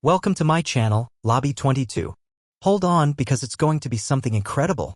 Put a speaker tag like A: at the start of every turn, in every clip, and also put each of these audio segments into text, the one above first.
A: Welcome to my channel, Lobby 22. Hold on because it's going to be something incredible.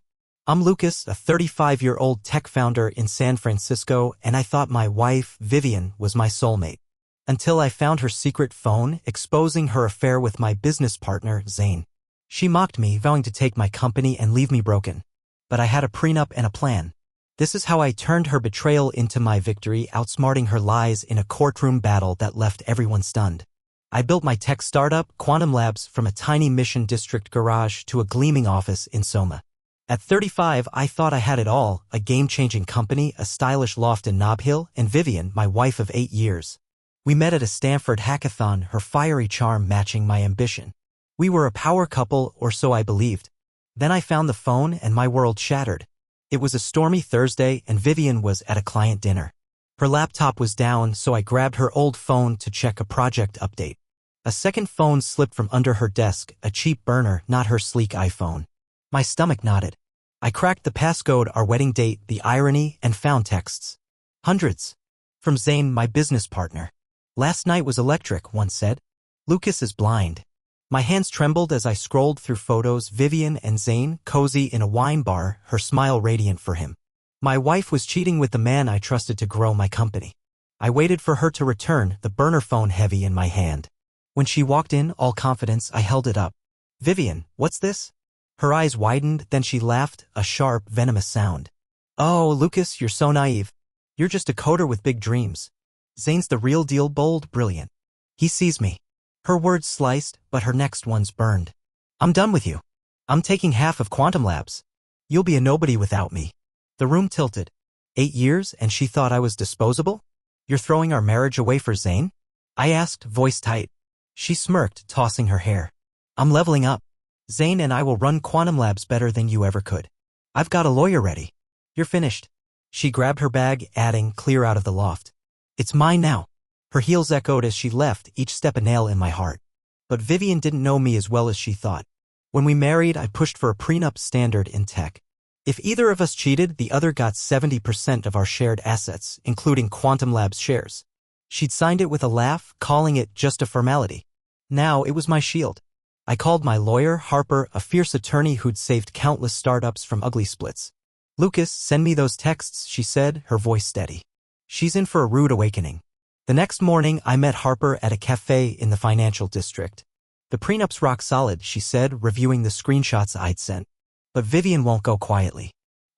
A: I'm Lucas, a 35-year-old tech founder in San Francisco, and I thought my wife, Vivienne, was my soulmate. Until I found her secret phone exposing her affair with my business partner, Zane. She mocked me, vowing to take my company and leave me broken. But I had a prenup and a plan. This is how I turned her betrayal into my victory, outsmarting her lies in a courtroom battle that left everyone stunned. I built my tech startup, Quantum Labs, from a tiny Mission District garage to a gleaming office in Soma. At 35, I thought I had it all, a game-changing company, a stylish loft in Nob Hill, and Vivienne, my wife of 8 years. We met at a Stanford hackathon, her fiery charm matching my ambition. We were a power couple, or so I believed. Then I found the phone and my world shattered. It was a stormy Thursday and Vivienne was at a client dinner. Her laptop was down, so I grabbed her old phone to check a project update. A second phone slipped from under her desk, a cheap burner, not her sleek iPhone. My stomach knotted. I cracked the passcode, our wedding date, the irony, and found texts. Hundreds. From Zane, my business partner. Last night was electric, one said. Lucas is blind. My hands trembled as I scrolled through photos, Vivienne and Zane, cozy in a wine bar, her smile radiant for him. My wife was cheating with the man I trusted to grow my company. I waited for her to return, the burner phone heavy in my hand. When she walked in, all confidence, I held it up. Vivienne, what's this? Her eyes widened, then she laughed, a sharp, venomous sound. Oh, Lucas, you're so naive. You're just a coder with big dreams. Zane's the real deal, bold, brilliant. He sees me. Her words sliced, but her next ones burned. I'm done with you. I'm taking half of Quantum Labs. You'll be a nobody without me. The room tilted. 8 years, and she thought I was disposable? You're throwing our marriage away for Zane? I asked, voice tight. She smirked, tossing her hair. I'm leveling up. Zane and I will run Quantum Labs better than you ever could. I've got a lawyer ready. You're finished. She grabbed her bag, adding, clear out of the loft. It's mine now. Her heels echoed as she left, each step a nail in my heart. But Vivienne didn't know me as well as she thought. When we married, I pushed for a prenup standard in tech. If either of us cheated, the other got 70% of our shared assets, including Quantum Labs shares. She'd signed it with a laugh, calling it just a formality. Now it was my shield. I called my lawyer, Harper, a fierce attorney who'd saved countless startups from ugly splits. Lucas, send me those texts, she said, her voice steady. She's in for a rude awakening. The next morning, I met Harper at a cafe in the financial district. The prenup's rock solid, she said, reviewing the screenshots I'd sent. But Vivienne won't go quietly.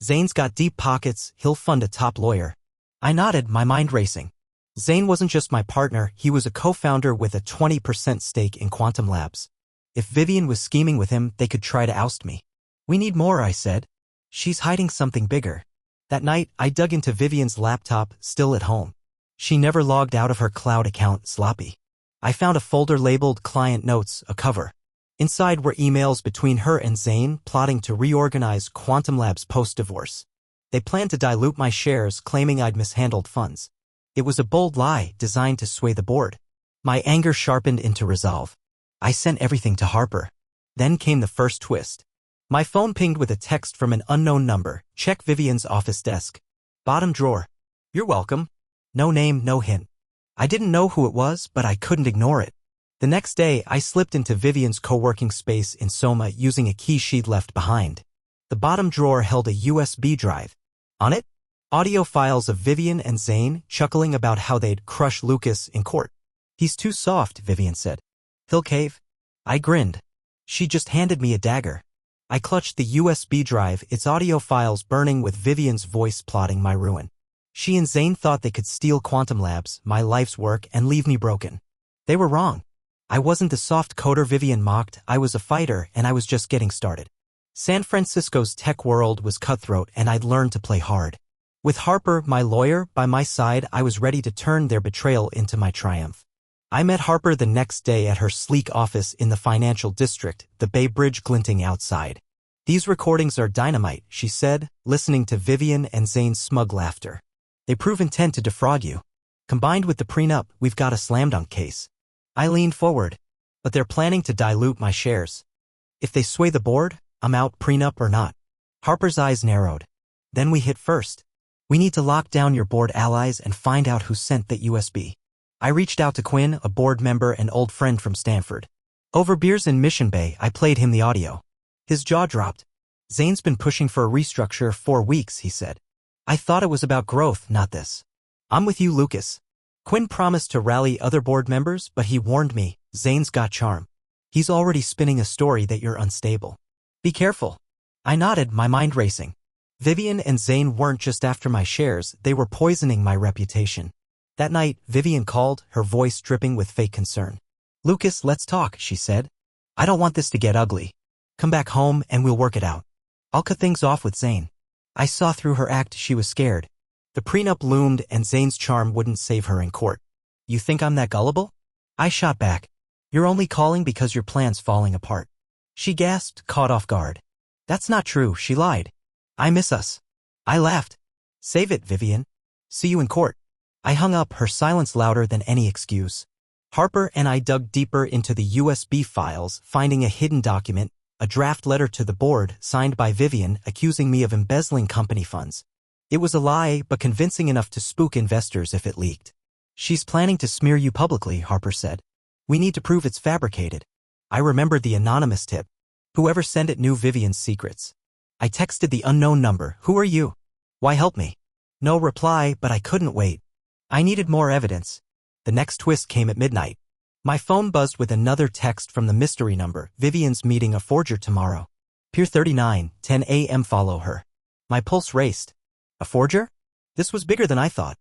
A: Zane's got deep pockets, he'll fund a top lawyer. I nodded, my mind racing. Zane wasn't just my partner, he was a co-founder with a 20% stake in Quantum Labs. If Vivienne was scheming with him, they could try to oust me. We need more, I said. She's hiding something bigger. That night, I dug into Vivienne's laptop, still at home. She never logged out of her cloud account, sloppy. I found a folder labeled Client Notes, a cover. Inside were emails between her and Zane, plotting to reorganize Quantum Labs post-divorce. They planned to dilute my shares, claiming I'd mishandled funds. It was a bold lie, designed to sway the board. My anger sharpened into resolve. I sent everything to Harper. Then came the first twist. My phone pinged with a text from an unknown number. Check Vivienne's office desk. Bottom drawer. You're welcome. No name, no hint. I didn't know who it was, but I couldn't ignore it. The next day, I slipped into Vivienne's co-working space in Soma using a key she'd left behind. The bottom drawer held a USB drive. On it, audio files of Vivienne and Zane chuckling about how they'd crush Lucas in court. He's too soft, Vivienne said. He'll cave. I grinned. She just handed me a dagger. I clutched the USB drive, its audio files burning with Vivienne's voice plotting my ruin. She and Zane thought they could steal Quantum Labs, my life's work, and leave me broken. They were wrong. I wasn't the soft coder Vivienne mocked, I was a fighter, and I was just getting started. San Francisco's tech world was cutthroat, and I'd learned to play hard. With Harper, my lawyer, by my side, I was ready to turn their betrayal into my triumph. I met Harper the next day at her sleek office in the financial district, the Bay Bridge glinting outside. These recordings are dynamite, she said, listening to Vivienne and Zane's smug laughter. They prove intent to defraud you. Combined with the prenup, we've got a slam dunk case. I leaned forward. But they're planning to dilute my shares. If they sway the board, I'm out, prenup or not. Harper's eyes narrowed. Then we hit first. We need to lock down your board allies and find out who sent that USB. I reached out to Quinn, a board member and old friend from Stanford. Over beers in Mission Bay, I played him the audio. His jaw dropped. Zane's been pushing for a restructure 4 weeks, he said. I thought it was about growth, not this. I'm with you, Lucas. Quinn promised to rally other board members, but he warned me, Zane's got charm. He's already spinning a story that you're unstable. Be careful. I nodded, my mind racing. Vivienne and Zane weren't just after my shares, they were poisoning my reputation. That night, Vivienne called, her voice dripping with fake concern. Lucas, let's talk, she said. I don't want this to get ugly. Come back home and we'll work it out. I'll cut things off with Zane. I saw through her act, she was scared. The prenup loomed and Zane's charm wouldn't save her in court. You think I'm that gullible? I shot back. You're only calling because your plan's falling apart. She gasped, caught off guard. That's not true, she lied. I miss us. I laughed. Save it, Vivienne. See you in court. I hung up, her silence louder than any excuse. Harper and I dug deeper into the USB files, finding a hidden document, a draft letter to the board signed by Vivienne accusing me of embezzling company funds. It was a lie, but convincing enough to spook investors if it leaked. She's planning to smear you publicly, Harper said. We need to prove it's fabricated. I remembered the anonymous tip. Whoever sent it knew Vivienne's secrets. I texted the unknown number. Who are you? Why help me? No reply, but I couldn't wait. I needed more evidence. The next twist came at midnight. My phone buzzed with another text from the mystery number. Vivienne's meeting a forger tomorrow. Pier 39, 10 a.m. Follow her. My pulse raced. A forger? This was bigger than I thought.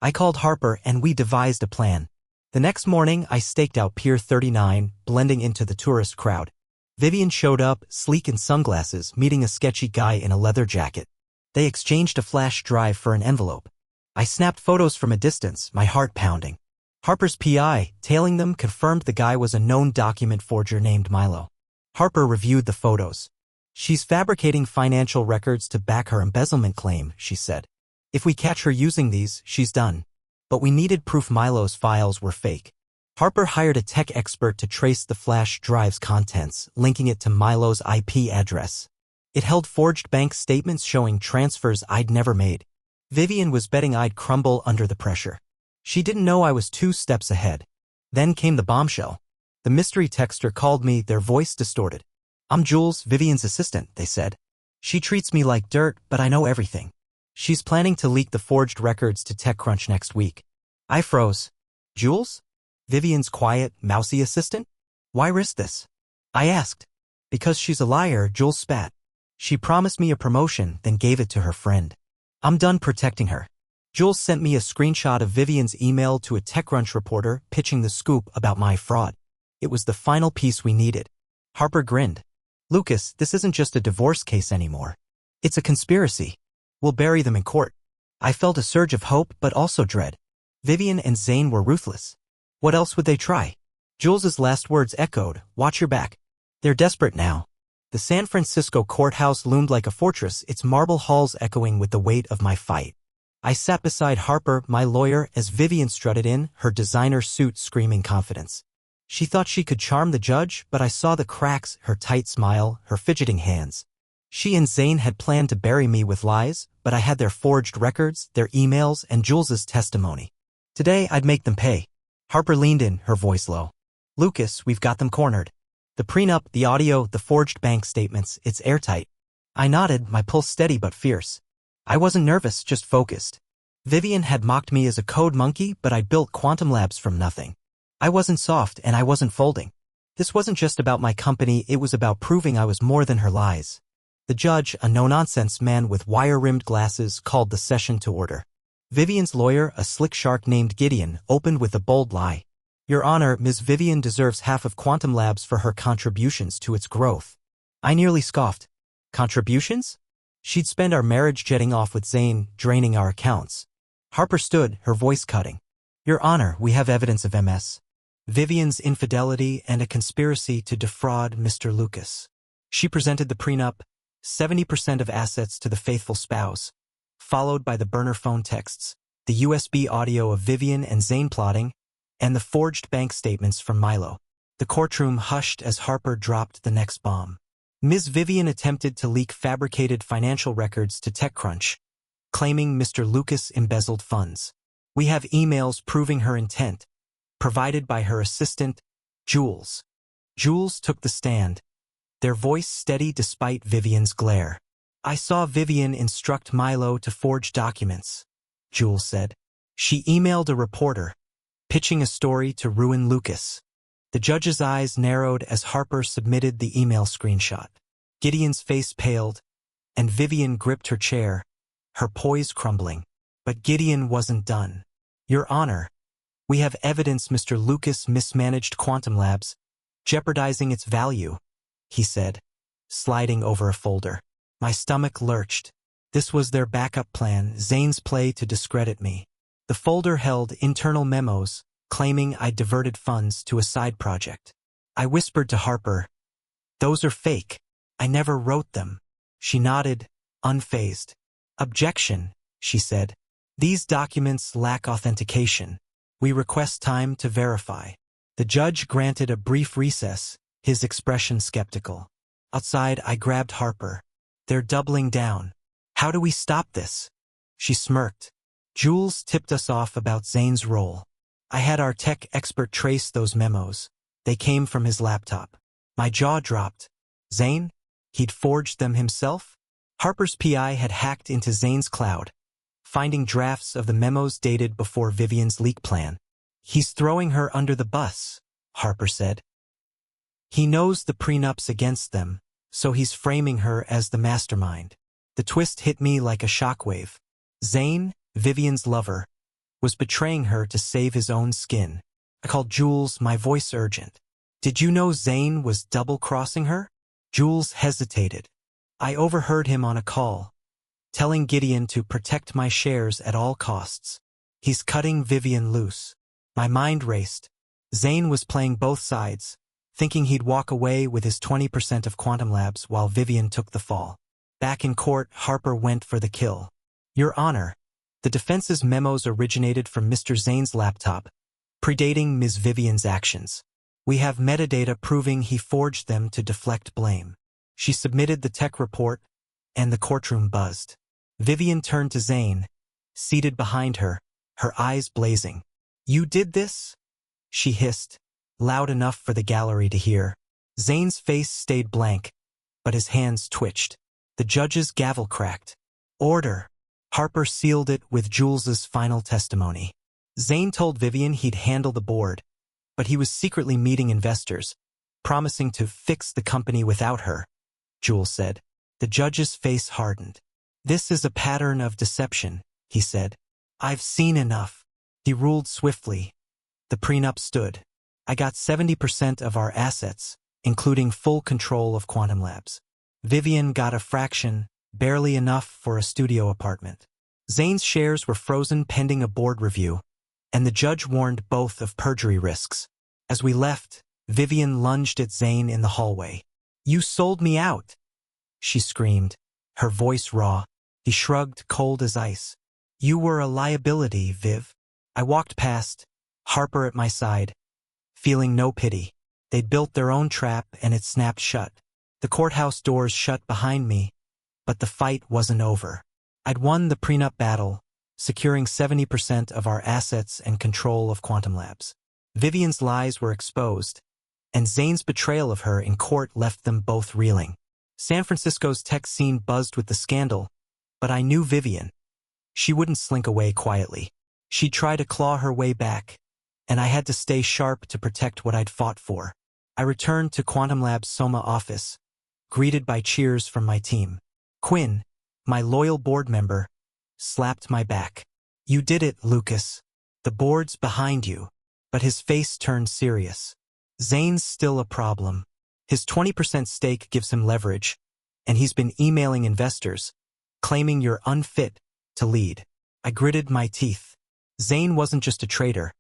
A: I called Harper and we devised a plan. The next morning, I staked out Pier 39, blending into the tourist crowd. Vivienne showed up, sleek in sunglasses, meeting a sketchy guy in a leather jacket. They exchanged a flash drive for an envelope. I snapped photos from a distance, my heart pounding. Harper's PI, tailing them, confirmed the guy was a known document forger named Milo. Harper reviewed the photos. She's fabricating financial records to back her embezzlement claim, she said. If we catch her using these, she's done. But we needed proof Milo's files were fake. Harper hired a tech expert to trace the flash drive's contents, linking it to Milo's IP address. It held forged bank statements showing transfers I'd never made. Vivienne was betting I'd crumble under the pressure. She didn't know I was 2 steps ahead. Then came the bombshell. The mystery texter called me, their voice distorted. I'm Jules, Vivienne's assistant, they said. She treats me like dirt, but I know everything. She's planning to leak the forged records to TechCrunch next week. I froze. Jules? Vivienne's quiet, mousy assistant? Why risk this? I asked. Because she's a liar, Jules spat. She promised me a promotion, then gave it to her friend. I'm done protecting her. Jules sent me a screenshot of Vivienne's email to a TechCrunch reporter pitching the scoop about my fraud. It was the final piece we needed. Harper grinned. Lucas, this isn't just a divorce case anymore. It's a conspiracy. We'll bury them in court. I felt a surge of hope but also dread. Vivienne and Zane were ruthless. What else would they try? Jules's last words echoed, watch your back. They're desperate now. The San Francisco courthouse loomed like a fortress, its marble halls echoing with the weight of my fight. I sat beside Harper, my lawyer, as Vivienne strutted in, her designer suit screaming confidence. She thought she could charm the judge, but I saw the cracks, her tight smile, her fidgeting hands. She and Zane had planned to bury me with lies, but I had their forged records, their emails, and Jules's testimony. Today, I'd make them pay. Harper leaned in, her voice low. Lucas, we've got them cornered. The prenup, the audio, the forged bank statements, it's airtight. I nodded, my pulse steady but fierce. I wasn't nervous, just focused. Vivienne had mocked me as a code monkey, but I built quantum labs from nothing. I wasn't soft and I wasn't folding. This wasn't just about my company, it was about proving I was more than her lies. The judge, a no-nonsense man with wire-rimmed glasses, called the session to order. Vivienne's lawyer, a slick shark named Gideon, opened with a bold lie. Your Honor, Ms. Vivienne deserves half of Quantum Labs for her contributions to its growth. I nearly scoffed. Contributions? She'd spend our marriage jetting off with Zane, draining our accounts. Harper stood, her voice cutting. Your Honor, we have evidence of MS. Vivienne's infidelity and a conspiracy to defraud Mr. Lucas. She presented the prenup, 70% of assets to the faithful spouse, followed by the burner phone texts, the USB audio of Vivienne and Zane plotting, and the forged bank statements from Milo. The courtroom hushed as Harper dropped the next bomb. Ms. Vivienne attempted to leak fabricated financial records to TechCrunch, claiming Mr. Lucas embezzled funds. We have emails proving her intent, provided by her assistant, Jules. Jules took the stand, their voice steady despite Vivienne's glare. I saw Vivienne instruct Milo to forge documents, Jules said. She emailed a reporter, pitching a story to ruin Lucas. The judge's eyes narrowed as Harper submitted the email screenshot. Gideon's face paled, and Vivienne gripped her chair, her poise crumbling. But Gideon wasn't done. Your Honor, we have evidence Mr. Lucas mismanaged Quantum Labs, jeopardizing its value, he said, sliding over a folder. My stomach lurched. This was their backup plan, Zane's play to discredit me. The folder held internal memos, claiming I'd diverted funds to a side project. I whispered to Harper, "Those are fake. I never wrote them." She nodded, unfazed. "Objection," she said. "These documents lack authentication. We request time to verify." The judge granted a brief recess, his expression skeptical. Outside, I grabbed Harper. "They're doubling down. How do we stop this?" She smirked. "Jules tipped us off about Zane's role. I had our tech expert trace those memos. They came from his laptop." My jaw dropped. Zane? He'd forged them himself? Harper's PI had hacked into Zane's cloud, finding drafts of the memos dated before Vivienne's leak plan. "He's throwing her under the bus," Harper said. "He knows the prenups against them, so he's framing her as the mastermind." The twist hit me like a shockwave. Zane, Vivienne's lover, was betraying her to save his own skin. I called Jules, my voice urgent. "Did you know Zane was double-crossing her?" Jules hesitated. I overheard him on a call, telling Gideon to protect my shares at all costs. "He's cutting Vivienne loose." My mind raced. Zane was playing both sides, thinking he'd walk away with his 20% of Quantum Labs while Vivienne took the fall. Back in court, Harper went for the kill. "Your Honor, the defense's memos originated from Mr. Zane's laptop, predating Ms. Vivienne's actions. We have metadata proving he forged them to deflect blame." She submitted the tech report, and the courtroom buzzed. Vivienne turned to Zane, seated behind her, her eyes blazing. "You did this?" she hissed, loud enough for the gallery to hear. Zane's face stayed blank, but his hands twitched. The judge's gavel cracked. "Order." Harper sealed it with Jules's final testimony. Zane told Vivienne he'd handle the board, but he was secretly meeting investors, promising to fix the company without her, Jules said. The judge's face hardened. "This is a pattern of deception," he said. "I've seen enough." He ruled swiftly. The prenup stood. I got 70% of our assets, including full control of Quantum Labs. Vivienne got a fraction, barely enough for a studio apartment. Zane's shares were frozen pending a board review, and the judge warned both of perjury risks. As we left, Vivienne lunged at Zane in the hallway. "You sold me out!" she screamed, her voice raw. He shrugged, cold as ice. "You were a liability, Viv." I walked past, Harper at my side, feeling no pity. They'd built their own trap and it snapped shut. The courthouse doors shut behind me, but the fight wasn't over. I'd won the prenup battle, securing 70% of our assets and control of Quantum Labs. Vivienne's lies were exposed, and Zane's betrayal of her in court left them both reeling. San Francisco's tech scene buzzed with the scandal, but I knew Vivienne. She wouldn't slink away quietly. She'd try to claw her way back, and I had to stay sharp to protect what I'd fought for. I returned to Quantum Lab's Soma office, greeted by cheers from my team. Quinn, my loyal board member, slapped my back. "You did it, Lucas. The board's behind you." But his face turned serious. "Zane's still a problem. His 20% stake gives him leverage, and he's been emailing investors, claiming you're unfit to lead." I gritted my teeth. Zane wasn't just a traitor.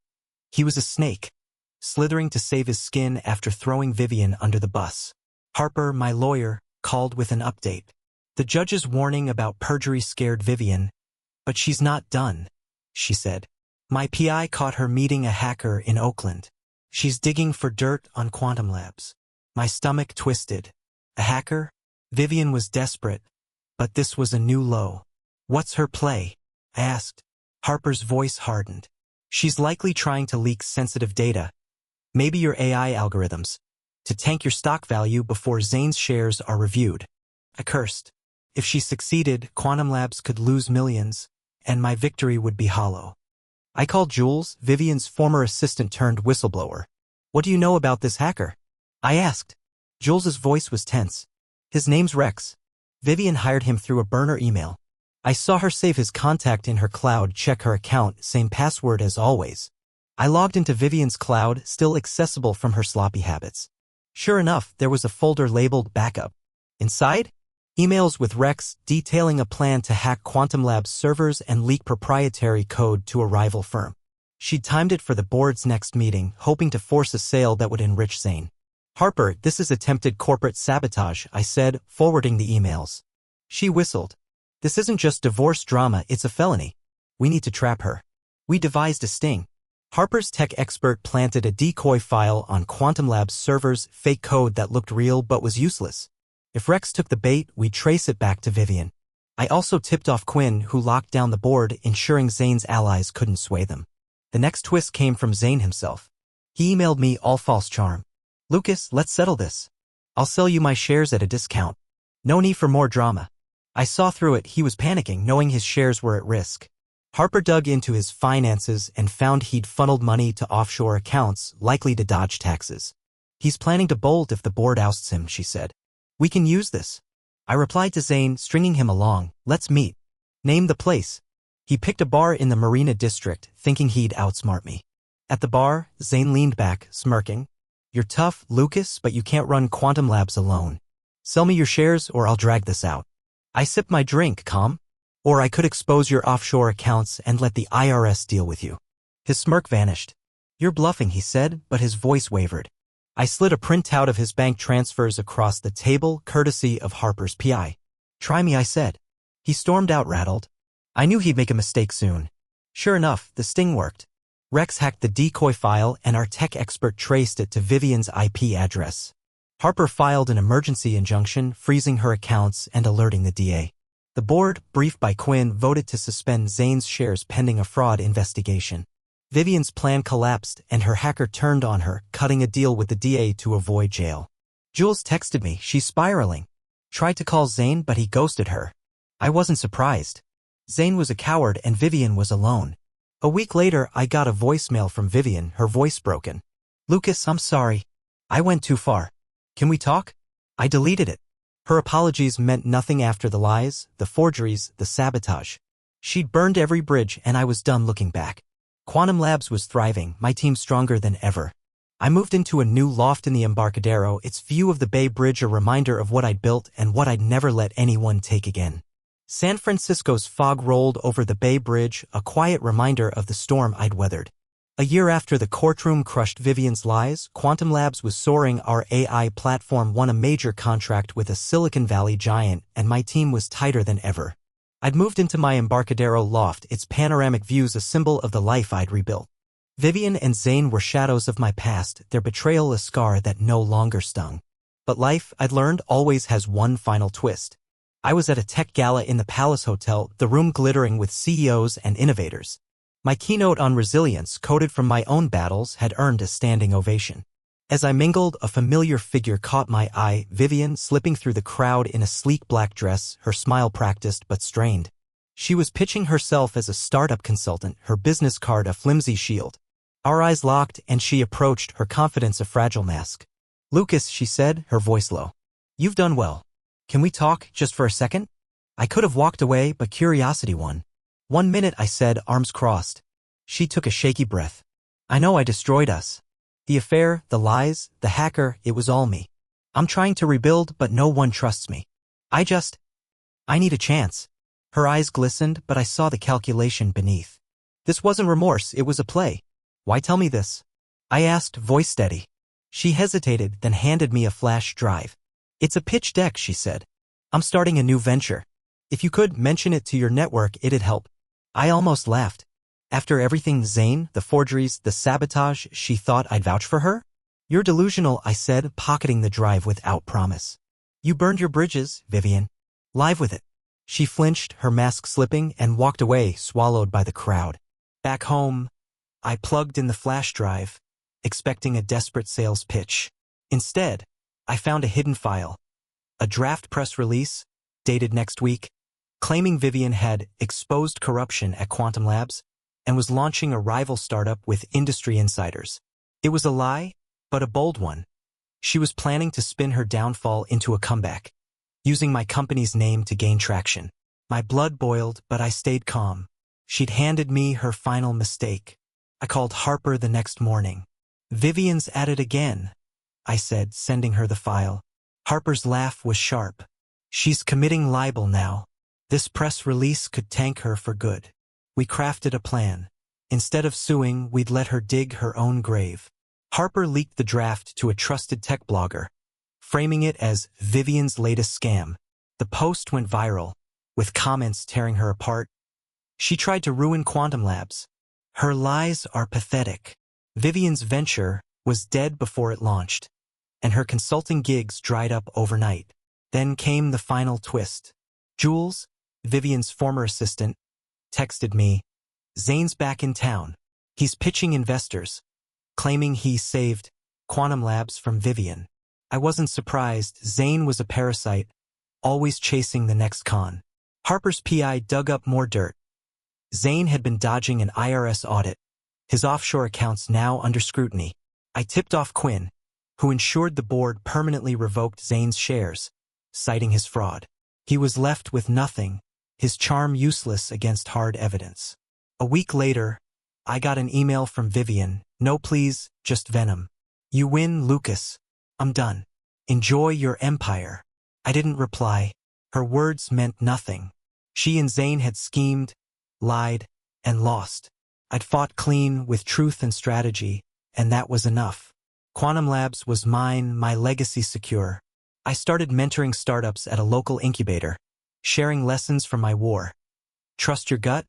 A: He was a snake, slithering to save his skin after throwing Vivienne under the bus. Harper, my lawyer, called with an update. The judge's warning about perjury scared Vivienne, but she's not done, she said. "My PI caught her meeting a hacker in Oakland. She's digging for dirt on Quantum Labs." My stomach twisted. A hacker? Vivienne was desperate, but this was a new low. "What's her play?" I asked. Harper's voice hardened. "She's likely trying to leak sensitive data. Maybe your AI algorithms. to tank your stock value before Zane's shares are reviewed. I cursed. If she succeeded, Quantum Labs could lose millions, and my victory would be hollow. I called Jules, Vivienne's former assistant turned whistleblower. What do you know about this hacker? I asked. Jules's voice was tense. His name's Rex. Vivienne hired him through a burner email. I saw her save his contact in her cloud, check her account, same password as always. I logged into Vivienne's cloud, still accessible from her sloppy habits. Sure enough, there was a folder labeled Backup. Inside? Emails with Rex detailing a plan to hack Quantum Labs servers and leak proprietary code to a rival firm. She'd timed it for the board's next meeting, hoping to force a sale that would enrich Zane. Harper, this is attempted corporate sabotage, I said, forwarding the emails. She whistled. This isn't just divorce drama, it's a felony. We need to trap her. We devised a sting. Harper's tech expert planted a decoy file on Quantum Labs servers, fake code that looked real but was useless. If Rex took the bait, we'd trace it back to Vivienne. I also tipped off Quinn, who locked down the board, ensuring Zane's allies couldn't sway them. The next twist came from Zane himself. He emailed me all false charm. Lucas, let's settle this. I'll sell you my shares at a discount. No need for more drama. I saw through it. He was panicking, knowing his shares were at risk. Harper dug into his finances and found he'd funneled money to offshore accounts, likely to dodge taxes. He's planning to bolt if the board ousts him, she said. We can use this. I replied to Zane, stringing him along. Let's meet. Name the place. He picked a bar in the Marina District, thinking he'd outsmart me. At the bar, Zane leaned back, smirking. You're tough, Lucas, but you can't run Quantum Labs alone. Sell me your shares or I'll drag this out. I sipped my drink, calm. Or I could expose your offshore accounts and let the IRS deal with you. His smirk vanished. You're bluffing, he said, but his voice wavered. I slid a printout of his bank transfers across the table, courtesy of Harper's PI. Try me, I said. He stormed out, rattled. I knew he'd make a mistake soon. Sure enough, the sting worked. Rex hacked the decoy file and our tech expert traced it to Vivienne's IP address. Harper filed an emergency injunction, freezing her accounts and alerting the DA. The board, briefed by Quinn, voted to suspend Zane's shares pending a fraud investigation. Vivienne's plan collapsed and her hacker turned on her, cutting a deal with the DA to avoid jail. Jules texted me, she's spiraling. Tried to call Zane, but he ghosted her. I wasn't surprised. Zane was a coward and Vivienne was alone. A week later, I got a voicemail from Vivienne, her voice broken. Lucas, I'm sorry. I went too far. Can we talk? I deleted it. Her apologies meant nothing after the lies, the forgeries, the sabotage. She'd burned every bridge and I was done looking back. Quantum Labs was thriving, my team stronger than ever. I moved into a new loft in the Embarcadero, its view of the Bay Bridge a reminder of what I'd built and what I'd never let anyone take again. San Francisco's fog rolled over the Bay Bridge, a quiet reminder of the storm I'd weathered. A year after the courtroom crushed Vivienne's lies, Quantum Labs was soaring. Our AI platform won a major contract with a Silicon Valley giant, and my team was tighter than ever. I'd moved into my Embarcadero loft, its panoramic views a symbol of the life I'd rebuilt. Vivienne and Zane were shadows of my past, their betrayal a scar that no longer stung. But life, I'd learned, always has one final twist. I was at a tech gala in the Palace Hotel, the room glittering with CEOs and innovators. My keynote on resilience, coded from my own battles, had earned a standing ovation. As I mingled, a familiar figure caught my eye, Vivienne slipping through the crowd in a sleek black dress, her smile practiced but strained. She was pitching herself as a startup consultant, her business card a flimsy shield. Our eyes locked and she approached, her confidence a fragile mask. Lucas, she said, her voice low. You've done well. Can we talk, just for a second? I could have walked away, but curiosity won. 1 minute, I said, arms crossed. She took a shaky breath. I know I destroyed us. The affair, the lies, the hacker, it was all me. I'm trying to rebuild, but no one trusts me. I need a chance. Her eyes glistened, but I saw the calculation beneath. This wasn't remorse, it was a play. Why tell me this? I asked, voice steady. She hesitated, then handed me a flash drive. It's a pitch deck, she said. I'm starting a new venture. If you could mention it to your network, it'd help. I almost laughed. After everything, Zane, the forgeries, the sabotage, she thought I'd vouch for her? You're delusional, I said, pocketing the drive without promise. You burned your bridges, Vivienne. Live with it. She flinched, her mask slipping, and walked away, swallowed by the crowd. Back home, I plugged in the flash drive, expecting a desperate sales pitch. Instead, I found a hidden file, a draft press release, dated next week, claiming Vivienne had exposed corruption at Quantum Labs and was launching a rival startup with industry insiders. It was a lie, but a bold one. She was planning to spin her downfall into a comeback, using my company's name to gain traction. My blood boiled, but I stayed calm. She'd handed me her final mistake. I called Harper the next morning. "Vivienne's at it again," I said, sending her the file. Harper's laugh was sharp. "She's committing libel now. This press release could tank her for good." We crafted a plan. Instead of suing, we'd let her dig her own grave. Harper leaked the draft to a trusted tech blogger, framing it as Vivienne's latest scam. The post went viral, with comments tearing her apart. "She tried to ruin Quantum Labs. Her lies are pathetic." Vivienne's venture was dead before it launched, and her consulting gigs dried up overnight. Then came the final twist. Jules, Vivienne's former assistant, texted me, "Zane's back in town. He's pitching investors, claiming he saved Quantum Labs from Vivienne." I wasn't surprised. Zane was a parasite, always chasing the next con. Harper's PI dug up more dirt. Zane had been dodging an IRS audit, his offshore accounts now under scrutiny. I tipped off Quinn, who ensured the board permanently revoked Zane's shares, citing his fraud. He was left with nothing, his charm useless against hard evidence. A week later, I got an email from Vivienne. "No please, just venom. You win, Lucas. I'm done. Enjoy your empire." I didn't reply. Her words meant nothing. She and Zane had schemed, lied, and lost. I'd fought clean with truth and strategy, and that was enough. Quantum Labs was mine, my legacy secure. I started mentoring startups at a local incubator, sharing lessons from my war. Trust your gut,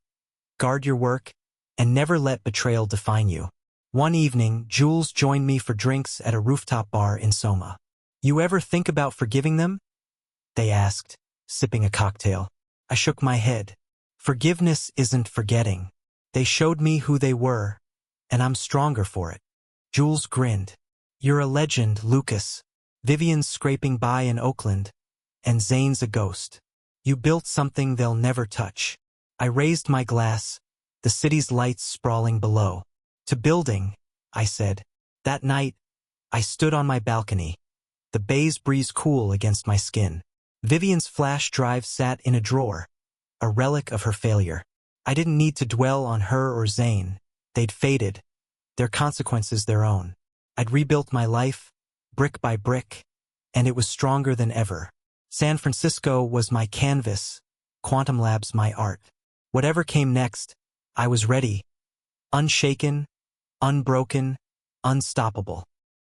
A: guard your work, and never let betrayal define you. One evening, Jules joined me for drinks at a rooftop bar in Soma. "You ever think about forgiving them?" they asked, sipping a cocktail. I shook my head. Forgiveness isn't forgetting. They showed me who they were, and I'm stronger for it. Jules grinned. "You're a legend, Lucas. Vivienne's scraping by in Oakland, and Zane's a ghost. You built something they'll never touch." I raised my glass, the city's lights sprawling below. "To building," I said. That night, I stood on my balcony, the bay's breeze cool against my skin. Vivienne's flash drive sat in a drawer, a relic of her failure. I didn't need to dwell on her or Zane. They'd faded, their consequences their own. I'd rebuilt my life, brick by brick, and it was stronger than ever. San Francisco was my canvas, Quantum Labs my art. Whatever came next, I was ready, unshaken, unbroken, unstoppable.